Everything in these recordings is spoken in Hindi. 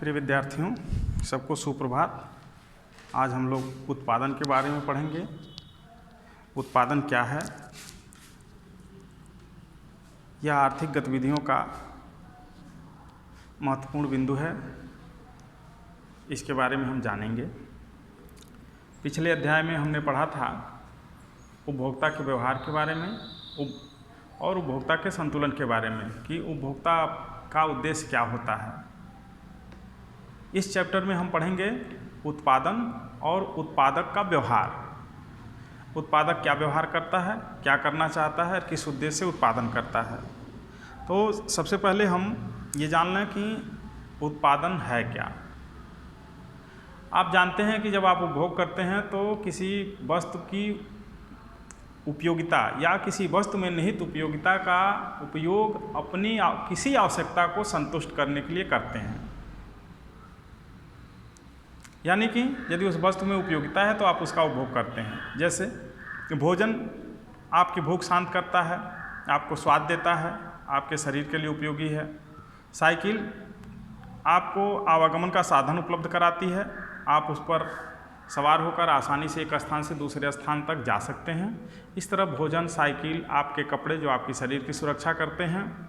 प्रिय विद्यार्थियों, सबको सुप्रभात। आज हम लोग उत्पादन के बारे में पढ़ेंगे। उत्पादन क्या है? यह आर्थिक गतिविधियों का महत्वपूर्ण बिंदु है। इसके बारे में हम जानेंगे। पिछले अध्याय में हमने पढ़ा था उपभोक्ता के व्यवहार के बारे में और उपभोक्ता के संतुलन के बारे में कि उपभोक्ता का उद्देश्य क्या होता है। इस चैप्टर में हम पढ़ेंगे उत्पादन और उत्पादक का व्यवहार। उत्पादक क्या व्यवहार करता है, क्या करना चाहता है, किस उद्देश्य से उत्पादन करता है। तो सबसे पहले हम ये जान लें कि उत्पादन है क्या। आप जानते हैं कि जब आप उपभोग करते हैं तो किसी वस्तु की उपयोगिता या किसी वस्तु में निहित उपयोगिता का उपयोग अपनी किसी आवश्यकता को संतुष्ट करने के लिए करते हैं। यानी कि यदि उस वस्तु में उपयोगिता है तो आप उसका उपभोग करते हैं। जैसे भोजन आपकी भूख शांत करता है, आपको स्वाद देता है, आपके शरीर के लिए उपयोगी है। साइकिल आपको आवागमन का साधन उपलब्ध कराती है, आप उस पर सवार होकर आसानी से एक स्थान से दूसरे स्थान तक जा सकते हैं। इस तरह भोजन, साइकिल, आपके कपड़े जो आपकी शरीर की सुरक्षा करते हैं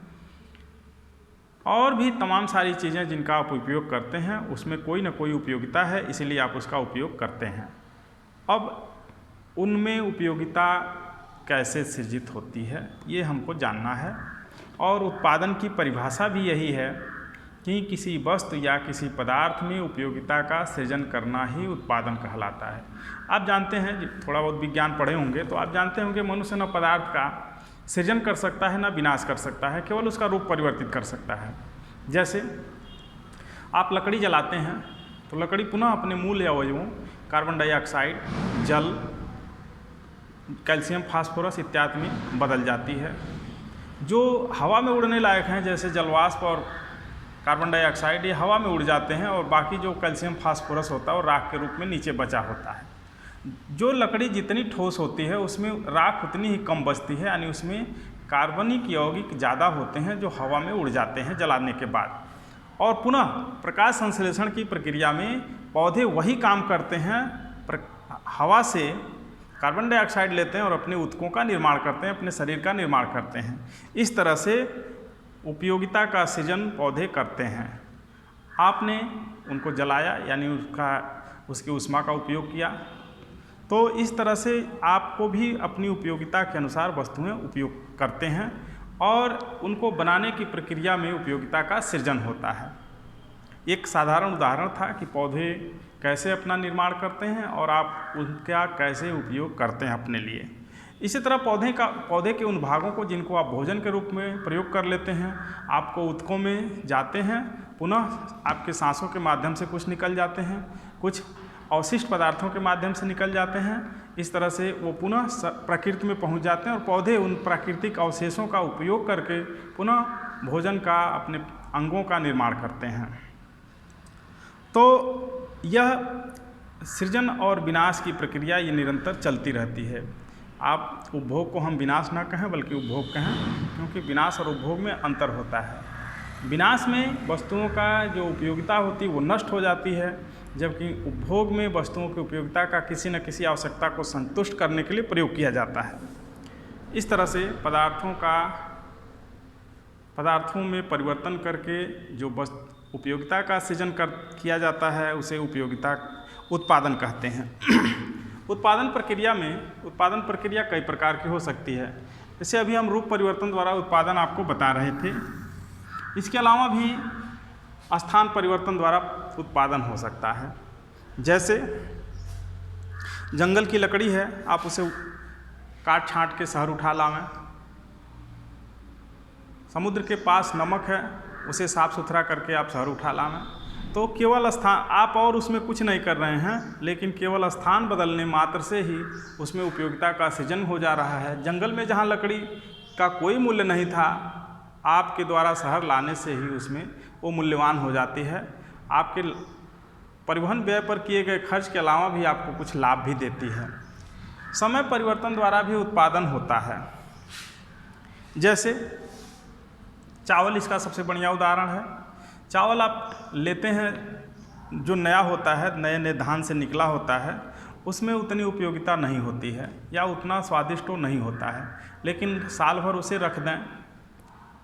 और भी तमाम सारी चीज़ें जिनका आप उपयोग करते हैं उसमें कोई ना कोई उपयोगिता है, इसीलिए आप उसका उपयोग करते हैं। अब उनमें उपयोगिता कैसे सृजित होती है ये हमको जानना है। और उत्पादन की परिभाषा भी यही है कि किसी वस्तु या किसी पदार्थ में उपयोगिता का सृजन करना ही उत्पादन कहलाता है। आप जानते हैं, थोड़ा बहुत विज्ञान पढ़े होंगे तो आप जानते होंगे मनुष्य न पदार्थ का सृजन कर सकता है न विनाश कर सकता है, केवल उसका रूप परिवर्तित कर सकता है। जैसे आप लकड़ी जलाते हैं तो लकड़ी पुनः अपने मूल अवयवों कार्बन डाइऑक्साइड, जल, कैल्शियम, फास्फोरस इत्यादि में बदल जाती है। जो हवा में उड़ने लायक हैं जैसे जलवाष्प और कार्बन डाइऑक्साइड, ये हवा में उड़ जाते हैं और बाकी जो कैल्शियम, फास्फोरस होता है वो राख के रूप में नीचे बचा होता है। जो लकड़ी जितनी ठोस होती है उसमें राख उतनी ही कम बचती है, यानी उसमें कार्बनिक यौगिक ज़्यादा होते हैं जो हवा में उड़ जाते हैं जलाने के बाद। और पुनः प्रकाश संश्लेषण की प्रक्रिया में पौधे वही काम करते हैं, हवा से कार्बन डाइऑक्साइड लेते हैं और अपने ऊतकों का निर्माण करते हैं, अपने शरीर का निर्माण करते हैं। इस तरह से उपयोगिता का सृजन पौधे करते हैं। आपने उनको जलाया यानी उसकी ऊष्मा का उपयोग किया, तो इस तरह से आपको भी अपनी उपयोगिता के अनुसार वस्तुएं उपयोग करते हैं और उनको बनाने की प्रक्रिया में उपयोगिता का सृजन होता है। एक साधारण उदाहरण था कि पौधे कैसे अपना निर्माण करते हैं और आप उनका कैसे उपयोग करते हैं अपने लिए। इसी तरह पौधे के उन भागों को जिनको आप भोजन के रूप में प्रयोग कर लेते हैं, आपको ऊतकों में जाते हैं, पुनः आपके सांसों के माध्यम से कुछ निकल जाते हैं, कुछ अवशिष्ट पदार्थों के माध्यम से निकल जाते हैं। इस तरह से वो पुनः प्रकृति में पहुंच जाते हैं और पौधे उन प्राकृतिक अवशेषों का उपयोग करके पुनः भोजन का, अपने अंगों का निर्माण करते हैं। तो यह सृजन और विनाश की प्रक्रिया ये निरंतर चलती रहती है। आप उपभोग को हम विनाश ना कहें बल्कि उपभोग कहें, क्योंकि विनाश और उपभोग में अंतर होता है। विनाश में वस्तुओं का जो उपयोगिता होती है वो नष्ट हो जाती है, जबकि उपभोग में वस्तुओं की उपयोगिता का किसी न किसी आवश्यकता को संतुष्ट करने के लिए प्रयोग किया जाता है। इस तरह से पदार्थों में परिवर्तन करके जो उपयोगिता का सृजन किया जाता है उसे उपयोगिता उत्पादन कहते हैं। उत्पादन प्रक्रिया कई प्रकार की हो सकती है। जैसे अभी हम रूप परिवर्तन द्वारा उत्पादन आपको बता रहे थे। इसके अलावा भी स्थान परिवर्तन द्वारा उत्पादन हो सकता है। जैसे जंगल की लकड़ी है, आप उसे काट छांट के शहर उठा लावें। समुद्र के पास नमक है, उसे साफ सुथरा करके आप शहर उठा लावें। तो केवल स्थान, आप और उसमें कुछ नहीं कर रहे हैं, लेकिन केवल स्थान बदलने मात्र से ही उसमें उपयोगिता का सृजन हो जा रहा है। जंगल में जहाँ लकड़ी का कोई मूल्य नहीं था, आपके द्वारा शहर लाने से ही उसमें वो मूल्यवान हो जाती है। आपके परिवहन व्यय पर किए गए खर्च के अलावा भी आपको कुछ लाभ भी देती है। समय परिवर्तन द्वारा भी उत्पादन होता है। जैसे चावल इसका सबसे बढ़िया उदाहरण है। चावल आप लेते हैं जो नया होता है, नए नए धान से निकला होता है, उसमें उतनी उपयोगिता नहीं होती है या उतना स्वादिष्ट नहीं होता है। लेकिन साल भर उसे रख दें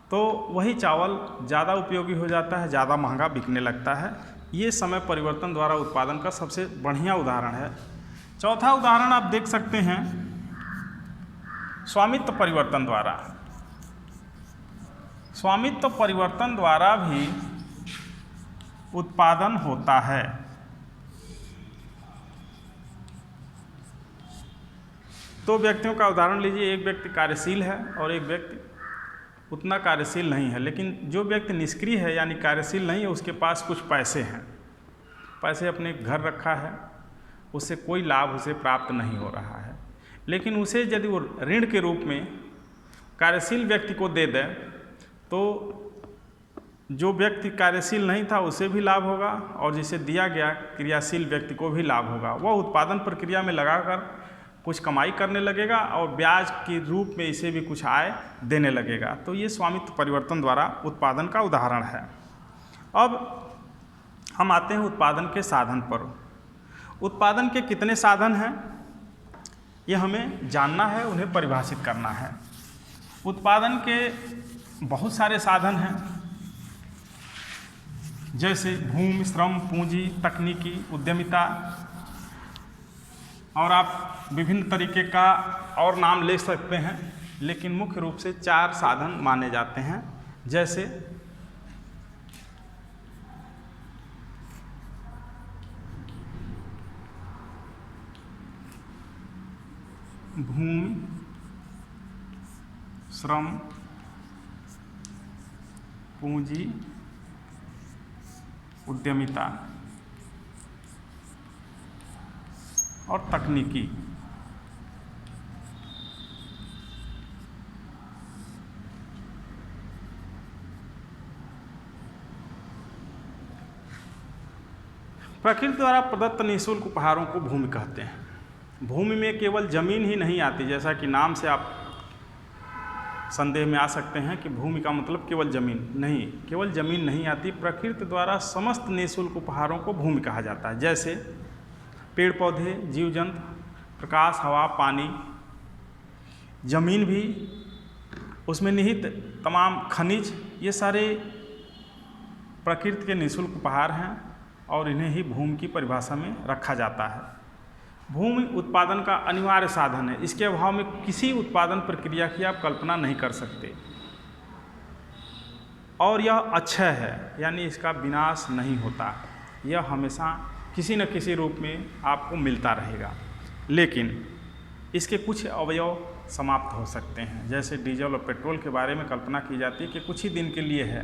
तो वही चावल ज़्यादा उपयोगी हो जाता है, ज़्यादा महंगा बिकने लगता है। ये समय परिवर्तन द्वारा उत्पादन का सबसे बढ़िया उदाहरण है। चौथा उदाहरण आप देख सकते हैं स्वामित्व परिवर्तन द्वारा। स्वामित्व परिवर्तन द्वारा भी उत्पादन होता है। दो व्यक्तियों का उदाहरण लीजिए, एक व्यक्ति कार्यशील है और एक व्यक्ति उतना कार्यशील नहीं है। लेकिन जो व्यक्ति निष्क्रिय है यानी कार्यशील नहीं है, उसके पास कुछ पैसे हैं, पैसे अपने घर रखा है, उससे कोई लाभ उसे प्राप्त नहीं हो रहा है। लेकिन उसे यदि वो ऋण के रूप में कार्यशील व्यक्ति को दे दें तो जो व्यक्ति कार्यशील नहीं था उसे भी लाभ होगा और जिसे दिया गया क्रियाशील व्यक्ति को भी लाभ होगा। वह उत्पादन प्रक्रिया में लगाकर कुछ कमाई करने लगेगा और ब्याज के रूप में इसे भी कुछ आय देने लगेगा। तो ये स्वामित्व परिवर्तन द्वारा उत्पादन का उदाहरण है। अब हम आते हैं उत्पादन के साधन पर। उत्पादन के कितने साधन हैं ये हमें जानना है, उन्हें परिभाषित करना है। उत्पादन के बहुत सारे साधन हैं, जैसे भूमि, श्रम, पूंजी, तकनीकी, उद्यमिता, और आप विभिन्न तरीके का और नाम ले सकते हैं। लेकिन मुख्य रूप से 4 साधन माने जाते हैं, जैसे भूमि, श्रम, पूंजी, उद्यमिता और तकनीकी। प्रकृति द्वारा प्रदत्त निःशुल्क उपहारों को भूमि कहते हैं। भूमि में केवल जमीन ही नहीं आती, जैसा कि नाम से आप संदेह में आ सकते हैं कि भूमि का मतलब केवल जमीन नहीं, केवल जमीन नहीं आती। प्रकृति द्वारा समस्त निःशुल्क उपहारों को भूमि कहा जाता है, जैसे पेड़ पौधे, जीव जंतु, प्रकाश, हवा, पानी, जमीन भी, उसमें निहित तमाम खनिज, ये सारे प्रकृति के निःशुल्क उपहार हैं और इन्हें ही भूमि की परिभाषा में रखा जाता है। भूमि उत्पादन का अनिवार्य साधन है। इसके अभाव में किसी उत्पादन प्रक्रिया की आप कल्पना नहीं कर सकते और यह अक्षय है, यानी इसका विनाश नहीं होता। यह हमेशा किसी न किसी रूप में आपको मिलता रहेगा। लेकिन इसके कुछ अवयव समाप्त हो सकते हैं, जैसे डीजल और पेट्रोल के बारे में कल्पना की जाती है कि कुछ ही दिन के लिए है,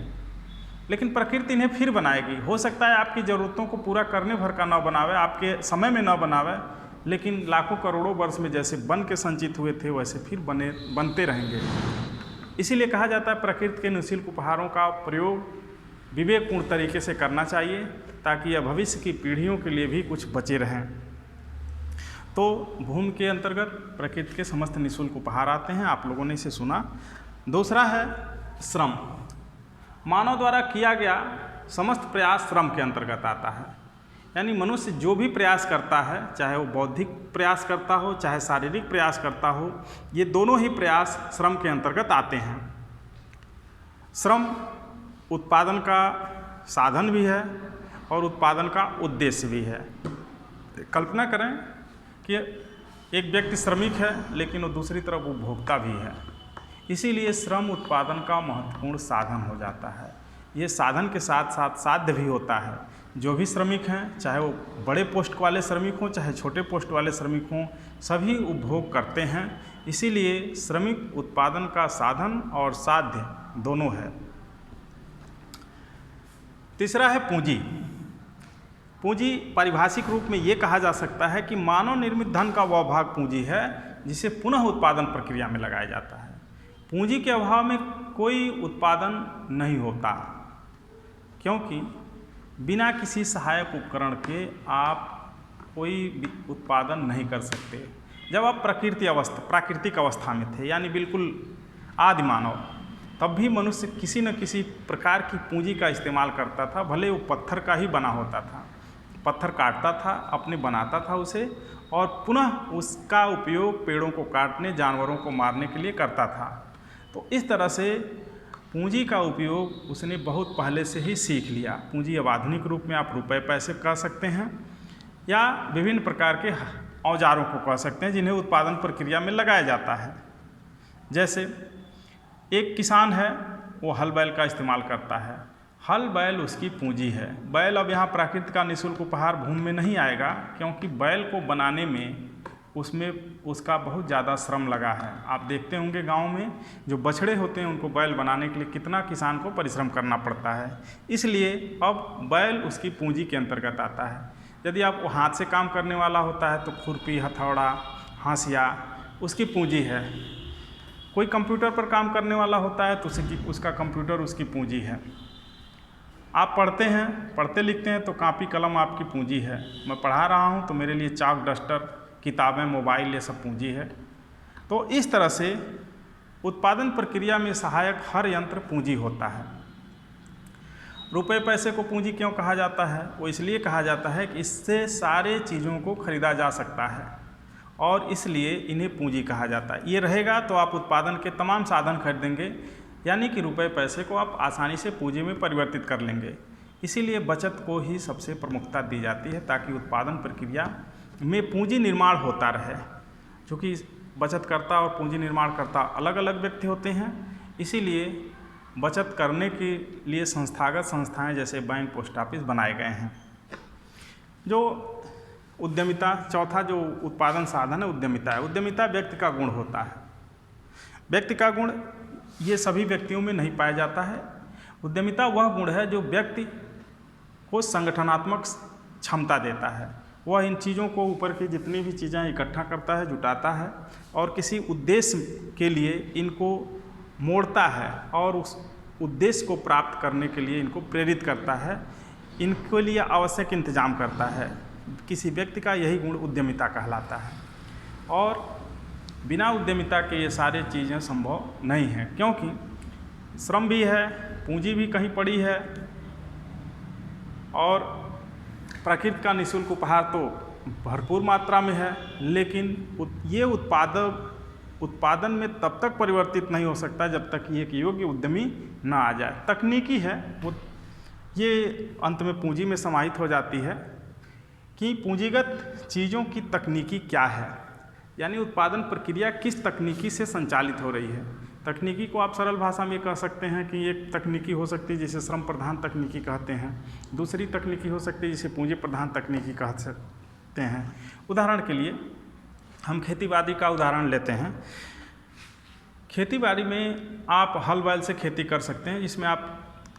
लेकिन प्रकृति इन्हें फिर बनाएगी। हो सकता है आपकी ज़रूरतों को पूरा करने भर का न बनावे, आपके समय में न बनावे, लेकिन लाखों करोड़ों वर्ष में जैसे बन के संचित हुए थे वैसे फिर बनते रहेंगे। इसीलिए कहा जाता है प्रकृति के निःशुल्क उपहारों का प्रयोग विवेकपूर्ण तरीके से करना चाहिए, ताकि यह भविष्य की पीढ़ियों के लिए भी कुछ बचे रहें। तो भूमि के अंतर्गत प्रकृति के समस्त निःशुल्क उपहार आते हैं, आप लोगों ने इसे सुना। दूसरा है श्रम। मानव द्वारा किया गया समस्त प्रयास श्रम के अंतर्गत आता है, यानी मनुष्य जो भी प्रयास करता है, चाहे वो बौद्धिक प्रयास करता हो चाहे शारीरिक प्रयास करता हो, ये दोनों ही प्रयास श्रम के अंतर्गत आते हैं। श्रम उत्पादन का साधन भी है और उत्पादन का उद्देश्य भी है। कल्पना करें कि एक व्यक्ति श्रमिक है लेकिन वो दूसरी तरफ उपभोक्ता भी है, इसीलिए श्रम उत्पादन का महत्वपूर्ण साधन हो जाता है। ये साधन के साथ साथ साध्य भी होता है। जो भी श्रमिक हैं, चाहे वो बड़े पोस्ट वाले श्रमिक हों चाहे छोटे पोस्ट वाले श्रमिक हों, सभी उपभोग करते हैं। इसीलिए श्रमिक उत्पादन का साधन और साध्य दोनों है। तीसरा है पूंजी। पूंजी पारिभाषिक रूप में ये कहा जा सकता है कि मानव निर्मित धन का वह भाग पूंजी है जिसे पुनः उत्पादन प्रक्रिया में लगाया जाता है। पूंजी के अभाव में कोई उत्पादन नहीं होता, क्योंकि बिना किसी सहायक उपकरण के आप कोई उत्पादन नहीं कर सकते। जब आप प्राकृतिक अवस्था में थे, यानी बिल्कुल आदि मानव, तब भी मनुष्य किसी न किसी प्रकार की पूंजी का इस्तेमाल करता था, भले वो पत्थर का ही बना होता था। पत्थर काटता था, अपने बनाता था उसे, और पुनः उसका उपयोग पेड़ों को काटने, जानवरों को मारने के लिए करता था। तो इस तरह से पूंजी का उपयोग उसने बहुत पहले से ही सीख लिया। पूंजी अब आधुनिक रूप में आप रुपए पैसे कह सकते हैं, या विभिन्न प्रकार के औजारों को कह सकते हैं जिन्हें उत्पादन प्रक्रिया में लगाया जाता है। जैसे एक किसान है, वो हल बैल का इस्तेमाल करता है। हल बैल उसकी पूंजी है। बैल अब यहाँ प्रकृति का निःशुल्क उपहार भूमि में नहीं आएगा, क्योंकि बैल को बनाने में उसका बहुत ज़्यादा श्रम लगा है। आप देखते होंगे गांव में जो बछड़े होते हैं उनको बैल बनाने के लिए कितना किसान को परिश्रम करना पड़ता है। इसलिए अब बैल उसकी पूंजी के अंतर्गत आता है। यदि आप हाथ से काम करने वाला होता है तो खुरपी, हथौड़ा, हांसिया उसकी पूंजी है। कोई कंप्यूटर पर काम करने वाला होता है तो उसका कंप्यूटर उसकी पूंजी है। आप पढ़ते लिखते हैं तो कॉपी कलम आपकी पूंजी है। मैं पढ़ा रहा हूँ तो मेरे लिए चाक, डस्टर, किताबें, मोबाइल, ये सब पूंजी है। तो इस तरह से उत्पादन प्रक्रिया में सहायक हर यंत्र पूंजी होता है। रुपए पैसे को पूंजी क्यों कहा जाता है? वो इसलिए कहा जाता है कि इससे सारे चीज़ों को खरीदा जा सकता है, और इसलिए इन्हें पूंजी कहा जाता है। ये रहेगा तो आप उत्पादन के तमाम साधन खरीदेंगे, यानी कि रुपए पैसे को आप आसानी से पूंजी में परिवर्तित कर लेंगे। इसीलिए बचत को ही सबसे प्रमुखता दी जाती है, ताकि उत्पादन प्रक्रिया में पूंजी निर्माण होता रहे। क्योंकि बचतकर्ता और पूंजी निर्माणकर्ता अलग अलग व्यक्ति होते हैं, इसीलिए बचत करने के लिए संस्थागत संस्थाएं जैसे बैंक, पोस्ट ऑफिस बनाए गए हैं। जो उद्यमिता, चौथा जो उत्पादन साधन है उद्यमिता है। उद्यमिता व्यक्ति का गुण होता है। व्यक्ति का गुण ये सभी व्यक्तियों में नहीं पाया जाता है। उद्यमिता वह गुण है जो व्यक्ति को संगठनात्मक क्षमता देता है। वह इन चीज़ों को, ऊपर की जितनी भी चीज़ें इकट्ठा करता है, जुटाता है, और किसी उद्देश्य के लिए इनको मोड़ता है, और उस उद्देश्य को प्राप्त करने के लिए इनको प्रेरित करता है, इनके लिए आवश्यक इंतजाम करता है। किसी व्यक्ति का यही गुण उद्यमिता कहलाता है। और बिना उद्यमिता के ये सारी चीज़ें संभव नहीं हैं, क्योंकि श्रम भी है, पूंजी भी कहीं पड़ी है, और प्रकृति का निःशुल्क उपहार तो भरपूर मात्रा में है। लेकिन ये उत्पादन में तब तक परिवर्तित नहीं हो सकता जब तक ये एक योग्य उद्यमी ना आ जाए। तकनीकी है वो, ये अंत में पूंजी में समाहित हो जाती है कि पूंजीगत चीज़ों की तकनीकी क्या है, यानी उत्पादन प्रक्रिया किस तकनीकी से संचालित हो रही है। तकनीकी को आप सरल भाषा में कह सकते हैं कि एक तकनीकी हो सकती है जिसे श्रम प्रधान तकनीकी कहते हैं, दूसरी तकनीकी हो सकती है जिसे पूंजी प्रधान तकनीकी कह सकते हैं। उदाहरण के लिए हम खेतीबाड़ी का उदाहरण लेते हैं। खेतीबाड़ी में आप हल बैल से खेती कर सकते हैं, जिसमें आप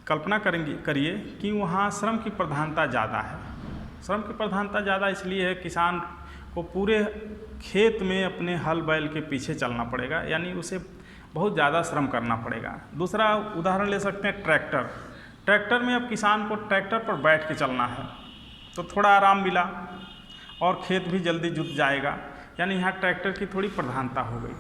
कल्पना करिए कि वहाँ श्रम की प्रधानता ज़्यादा है। श्रम की प्रधानता ज़्यादा इसलिए है, किसान को पूरे खेत में अपने हल बैल के पीछे चलना पड़ेगा, यानी उसे बहुत ज़्यादा श्रम करना पड़ेगा। दूसरा उदाहरण ले सकते हैं ट्रैक्टर। ट्रैक्टर में अब किसान को ट्रैक्टर पर बैठ के चलना है तो थोड़ा आराम मिला और खेत भी जल्दी जुत जाएगा, यानी यहाँ ट्रैक्टर की थोड़ी प्रधानता हो गई।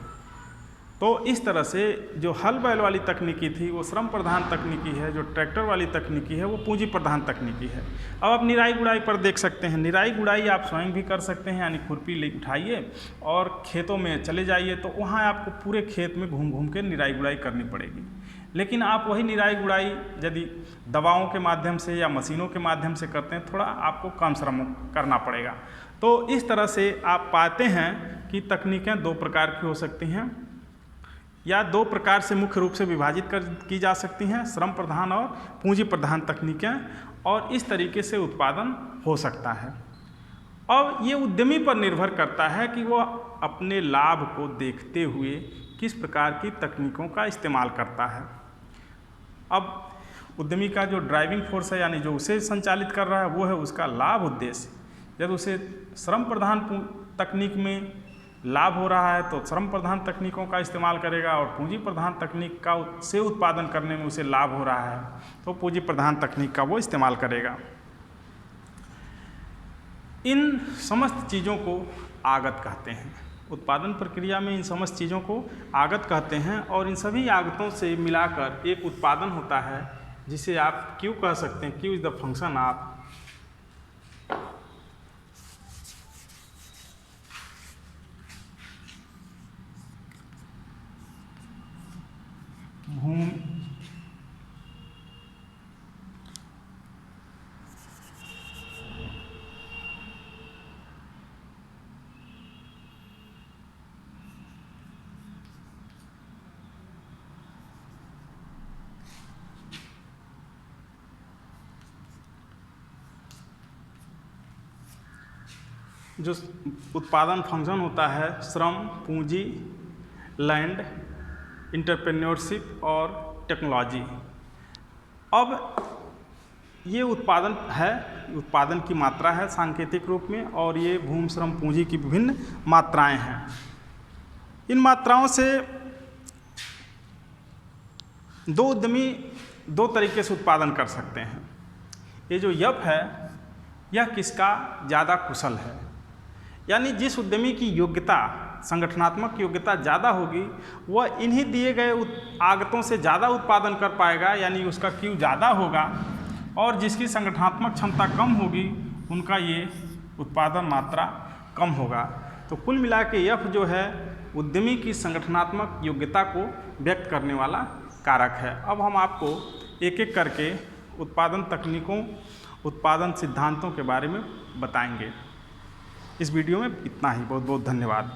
तो इस तरह से जो हल बैल वाली तकनीकी थी वो श्रम प्रधान तकनीकी है, जो ट्रैक्टर वाली तकनीकी है वो पूंजी प्रधान तकनीकी है। अब आप निराई गुड़ाई पर देख सकते हैं। निराई गुड़ाई आप स्वयं भी कर सकते हैं, यानी खुरपी ले उठाइए और खेतों में चले जाइए, तो वहाँ आपको पूरे खेत में घूम घूम के निराई गुड़ाई करनी पड़ेगी। लेकिन आप वही निराई गुड़ाई यदि दवाओं के माध्यम से या मशीनों के माध्यम से करते हैं, थोड़ा आपको कम श्रम करना पड़ेगा। तो इस तरह से आप पाते हैं कि तकनीकें दो प्रकार की हो सकती हैं, या दो प्रकार से मुख्य रूप से विभाजित की जा सकती हैं, श्रम प्रधान और पूंजी प्रधान तकनीकें, और इस तरीके से उत्पादन हो सकता है। अब ये उद्यमी पर निर्भर करता है कि वो अपने लाभ को देखते हुए किस प्रकार की तकनीकों का इस्तेमाल करता है। अब उद्यमी का जो ड्राइविंग फोर्स है, यानी जो उसे संचालित कर रहा है, वो है उसका लाभ उद्देश्य। जब उसे श्रम प्रधान तकनीक में लाभ हो रहा है तो श्रम प्रधान तकनीकों का इस्तेमाल करेगा, और पूंजी प्रधान तकनीक का से उत्पादन करने में उसे लाभ हो रहा है तो पूंजी प्रधान तकनीक का वो इस्तेमाल करेगा। इन समस्त चीज़ों को आगत कहते हैं। उत्पादन प्रक्रिया में इन समस्त चीज़ों को आगत कहते हैं और इन सभी आगतों से मिलाकर एक उत्पादन होता है जिसे आप क्यू कह सकते हैं। Q is the function of भूमि जो उत्पादन फंक्शन होता है श्रम, पूंजी, लैंड, इंटरप्रेन्योरशिप और टेक्नोलॉजी। अब ये उत्पादन है, उत्पादन की मात्रा है सांकेतिक रूप में, और ये भूमि, श्रम, पूंजी की विभिन्न मात्राएं हैं। इन मात्राओं से दो उद्यमी दो तरीके से उत्पादन कर सकते हैं। ये जो यफ है यह किसका ज़्यादा कुशल है, यानी जिस उद्यमी की योग्यता, संगठनात्मक योग्यता ज़्यादा होगी वह इन्हीं दिए गए आगतों से ज़्यादा उत्पादन कर पाएगा, यानी उसका क्यू ज़्यादा होगा, और जिसकी संगठनात्मक क्षमता कम होगी उनका ये उत्पादन मात्रा कम होगा। तो कुल मिला के यफ जो है उद्यमी की संगठनात्मक योग्यता को व्यक्त करने वाला कारक है। अब हम आपको एक एक करके उत्पादन तकनीकों, उत्पादन सिद्धांतों के बारे में बताएंगे। इस वीडियो में इतना ही। बहुत बहुत धन्यवाद।